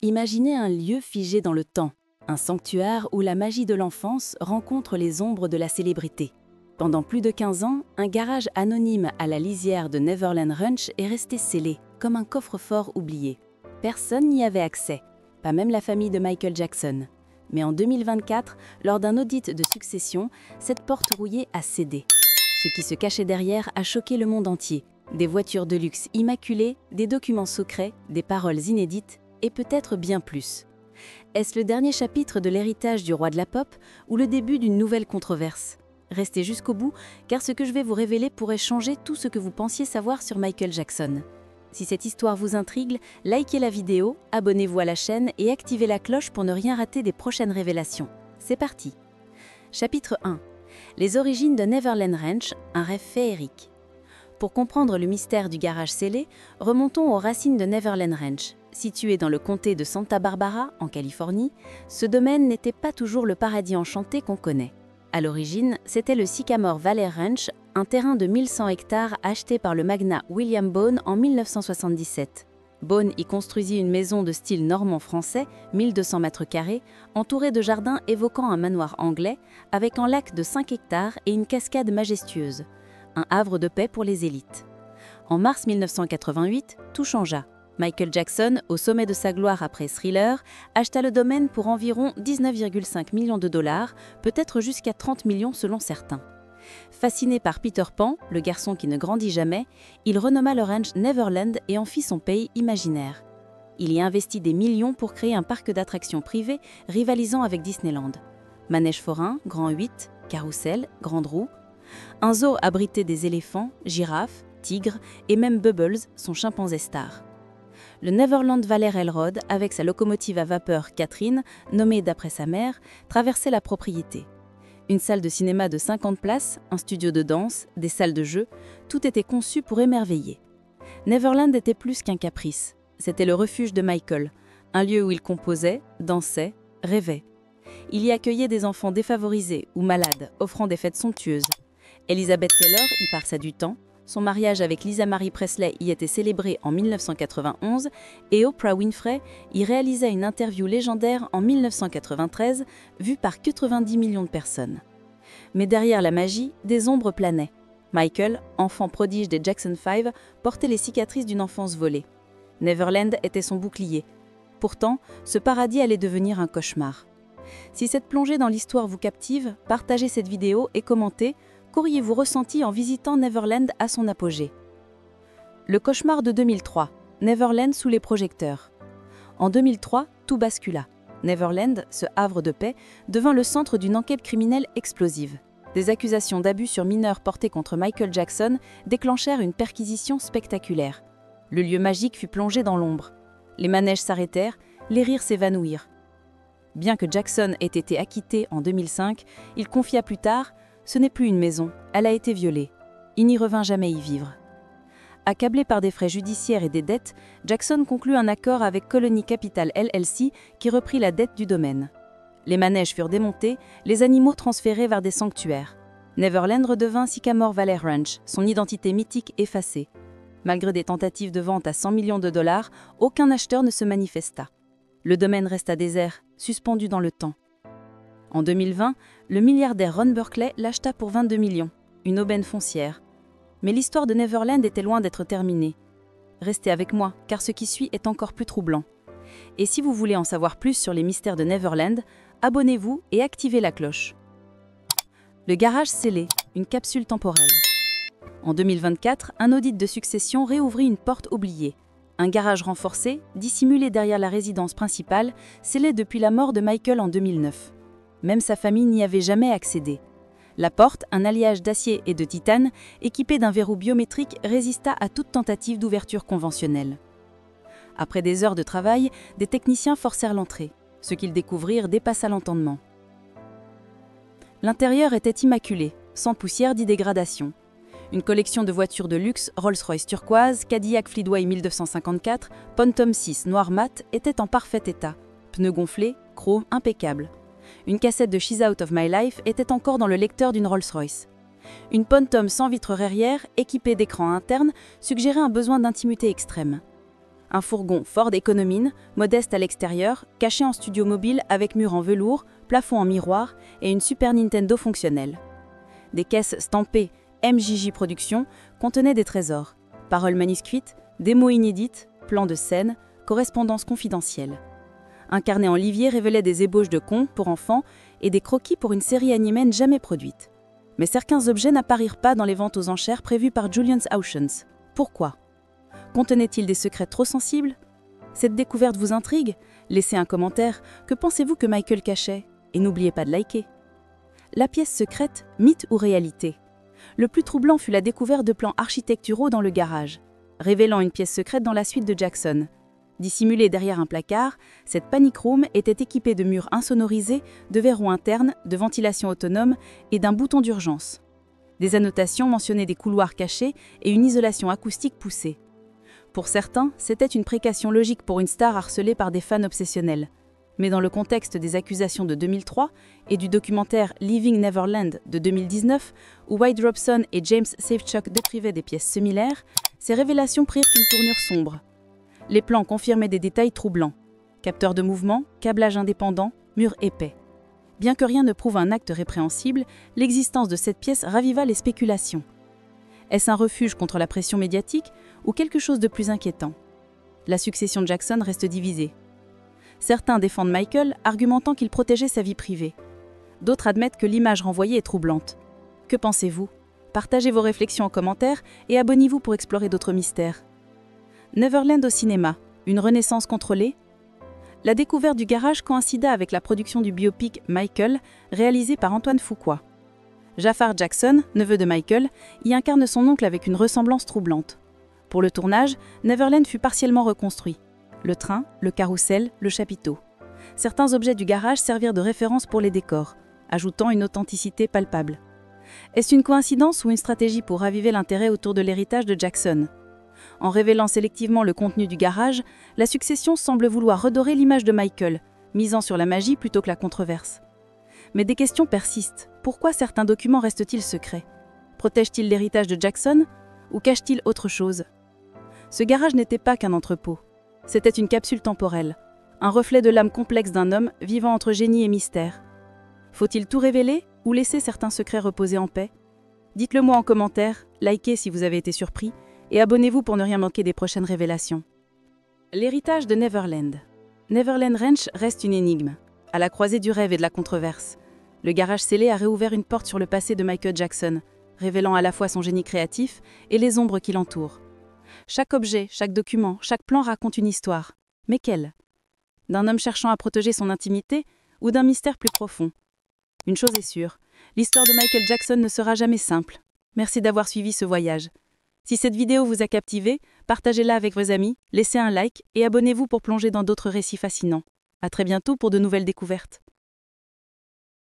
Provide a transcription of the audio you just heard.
Imaginez un lieu figé dans le temps, un sanctuaire où la magie de l'enfance rencontre les ombres de la célébrité. Pendant plus de 15 ans, un garage anonyme à la lisière de Neverland Ranch est resté scellé, comme un coffre-fort oublié. Personne n'y avait accès, pas même la famille de Michael Jackson. Mais en 2024, lors d'un audit de succession, cette porte rouillée a cédé. Ce qui se cachait derrière a choqué le monde entier. Des voitures de luxe immaculées, des documents secrets, des paroles inédites, et peut-être bien plus. Est-ce le dernier chapitre de l'héritage du roi de la pop ou le début d'une nouvelle controverse? Restez jusqu'au bout, car ce que je vais vous révéler pourrait changer tout ce que vous pensiez savoir sur Michael Jackson. Si cette histoire vous intrigue, likez la vidéo, abonnez-vous à la chaîne et activez la cloche pour ne rien rater des prochaines révélations. C'est parti! Chapitre 1. Les origines de Neverland Ranch, un rêve féerique. Pour comprendre le mystère du garage scellé, remontons aux racines de Neverland Ranch. Situé dans le comté de Santa Barbara, en Californie, ce domaine n'était pas toujours le paradis enchanté qu'on connaît. À l'origine, c'était le Sycamore Valley Ranch, un terrain de 1100 hectares acheté par le magnat William Bone en 1977. Bone y construisit une maison de style normand français, 1200 mètres carrés, entourée de jardins évoquant un manoir anglais, avec un lac de 5 hectares et une cascade majestueuse. Un havre de paix pour les élites. En mars 1988, tout changea. Michael Jackson, au sommet de sa gloire après Thriller, acheta le domaine pour environ 19,5 millions de dollars, peut-être jusqu'à 30 millions selon certains. Fasciné par Peter Pan, le garçon qui ne grandit jamais, il renomma le ranch Neverland et en fit son pays imaginaire. Il y investit des millions pour créer un parc d'attractions privé rivalisant avec Disneyland. Manège forain, Grand 8, carrousel, grande roue. Un zoo abritait des éléphants, girafes, tigres et même Bubbles, son chimpanzé star. Le Neverland Valley Railroad, avec sa locomotive à vapeur Catherine, nommée d'après sa mère, traversait la propriété. Une salle de cinéma de 50 places, un studio de danse, des salles de jeu, tout était conçu pour émerveiller. Neverland était plus qu'un caprice. C'était le refuge de Michael, un lieu où il composait, dansait, rêvait. Il y accueillait des enfants défavorisés ou malades, offrant des fêtes somptueuses. Elizabeth Taylor y passa du temps. Son mariage avec Lisa Marie Presley y était célébré en 1991 et Oprah Winfrey y réalisa une interview légendaire en 1993, vue par 90 millions de personnes. Mais derrière la magie, des ombres planaient. Michael, enfant prodige des Jackson 5, portait les cicatrices d'une enfance volée. Neverland était son bouclier. Pourtant, ce paradis allait devenir un cauchemar. Si cette plongée dans l'histoire vous captive, partagez cette vidéo et commentez. Qu'auriez-vous ressenti en visitant Neverland à son apogée? Le cauchemar de 2003, Neverland sous les projecteurs. En 2003, tout bascula. Neverland, ce havre de paix, devint le centre d'une enquête criminelle explosive. Des accusations d'abus sur mineurs portées contre Michael Jackson déclenchèrent une perquisition spectaculaire. Le lieu magique fut plongé dans l'ombre. Les manèges s'arrêtèrent, les rires s'évanouirent. Bien que Jackson ait été acquitté en 2005, il confia plus tard: ce n'est plus une maison, elle a été violée. Il n'y revint jamais y vivre. Accablé par des frais judiciaires et des dettes, Jackson conclut un accord avec Colony Capital LLC qui reprit la dette du domaine. Les manèges furent démontés, les animaux transférés vers des sanctuaires. Neverland redevint Sycamore Valley Ranch, son identité mythique effacée. Malgré des tentatives de vente à 100 millions de dollars, aucun acheteur ne se manifesta. Le domaine resta désert, suspendu dans le temps. En 2020, le milliardaire Ron Burkley l'acheta pour 22 millions, une aubaine foncière. Mais l'histoire de Neverland était loin d'être terminée. Restez avec moi, car ce qui suit est encore plus troublant. Et si vous voulez en savoir plus sur les mystères de Neverland, abonnez-vous et activez la cloche. Le garage scellé, une capsule temporelle. En 2024, un audit de succession réouvrit une porte oubliée. Un garage renforcé, dissimulé derrière la résidence principale, scellé depuis la mort de Michael en 2009. Même sa famille n'y avait jamais accédé. La porte, un alliage d'acier et de titane, équipée d'un verrou biométrique, résista à toute tentative d'ouverture conventionnelle. Après des heures de travail, des techniciens forcèrent l'entrée. Ce qu'ils découvrirent dépassa l'entendement. L'intérieur était immaculé, sans poussière ni dégradation. Une collection de voitures de luxe, Rolls-Royce turquoise, Cadillac Fleetway 1254, Pontom 6 noir mat étaient en parfait état. Pneus gonflés, chrome impeccable. Une cassette de She's Out of My Life était encore dans le lecteur d'une Rolls-Royce. Une Pontom sans vitre arrière, équipée d'écran interne, suggérait un besoin d'intimité extrême. Un fourgon Ford Econoline, modeste à l'extérieur, caché en studio mobile avec mur en velours, plafond en miroir et une Super Nintendo fonctionnelle. Des caisses stampées MJJ Productions contenaient des trésors, paroles manuscrites, démos inédites, plans de scène, correspondances confidentielles. Un carnet en livier révélait des ébauches de contes pour enfants et des croquis pour une série animée jamais produite. Mais certains objets n'apparirent pas dans les ventes aux enchères prévues par Julian's Auctions. Pourquoi ? Contenait-il des secrets trop sensibles ? Cette découverte vous intrigue ? Laissez un commentaire. Que pensez-vous que Michael cachait ? Et n'oubliez pas de liker. La pièce secrète, mythe ou réalité ? Le plus troublant fut la découverte de plans architecturaux dans le garage, révélant une pièce secrète dans la suite de Jackson. Dissimulée derrière un placard, cette panic room était équipée de murs insonorisés, de verrous internes, de ventilation autonome et d'un bouton d'urgence. Des annotations mentionnaient des couloirs cachés et une isolation acoustique poussée. Pour certains, c'était une précaution logique pour une star harcelée par des fans obsessionnels. Mais dans le contexte des accusations de 2003 et du documentaire Leaving Neverland de 2019, où Wade Robson et James Safechuck décrivaient des pièces similaires, ces révélations prirent une tournure sombre. Les plans confirmaient des détails troublants. Capteurs de mouvement, câblage indépendant, murs épais. Bien que rien ne prouve un acte répréhensible, l'existence de cette pièce raviva les spéculations. Est-ce un refuge contre la pression médiatique ou quelque chose de plus inquiétant ? La succession de Jackson reste divisée. Certains défendent Michael, argumentant qu'il protégeait sa vie privée. D'autres admettent que l'image renvoyée est troublante. Que pensez-vous ? Partagez vos réflexions en commentaire et abonnez-vous pour explorer d'autres mystères. Neverland au cinéma, une renaissance contrôlée ? La découverte du garage coïncida avec la production du biopic Michael, réalisé par Antoine Fuqua. Jafar Jackson, neveu de Michael, y incarne son oncle avec une ressemblance troublante. Pour le tournage, Neverland fut partiellement reconstruit. Le train, le carrousel, le chapiteau. Certains objets du garage servirent de référence pour les décors, ajoutant une authenticité palpable. Est-ce une coïncidence ou une stratégie pour raviver l'intérêt autour de l'héritage de Jackson ? En révélant sélectivement le contenu du garage, la succession semble vouloir redorer l'image de Michael, misant sur la magie plutôt que la controverse. Mais des questions persistent. Pourquoi certains documents restent-ils secrets ? Protègent-ils l'héritage de Jackson ou cachent-ils autre chose ? Ce garage n'était pas qu'un entrepôt. C'était une capsule temporelle, un reflet de l'âme complexe d'un homme vivant entre génie et mystère. Faut-il tout révéler ou laisser certains secrets reposer en paix ? Dites-le moi en commentaire, likez si vous avez été surpris, et abonnez-vous pour ne rien manquer des prochaines révélations. L'héritage de Neverland. Neverland Ranch reste une énigme, à la croisée du rêve et de la controverse. Le garage scellé a réouvert une porte sur le passé de Michael Jackson, révélant à la fois son génie créatif et les ombres qui l'entourent. Chaque objet, chaque document, chaque plan raconte une histoire. Mais quelle ? D'un homme cherchant à protéger son intimité ou d'un mystère plus profond ? Une chose est sûre, l'histoire de Michael Jackson ne sera jamais simple. Merci d'avoir suivi ce voyage. Si cette vidéo vous a captivé, partagez-la avec vos amis, laissez un like et abonnez-vous pour plonger dans d'autres récits fascinants. À très bientôt pour de nouvelles découvertes.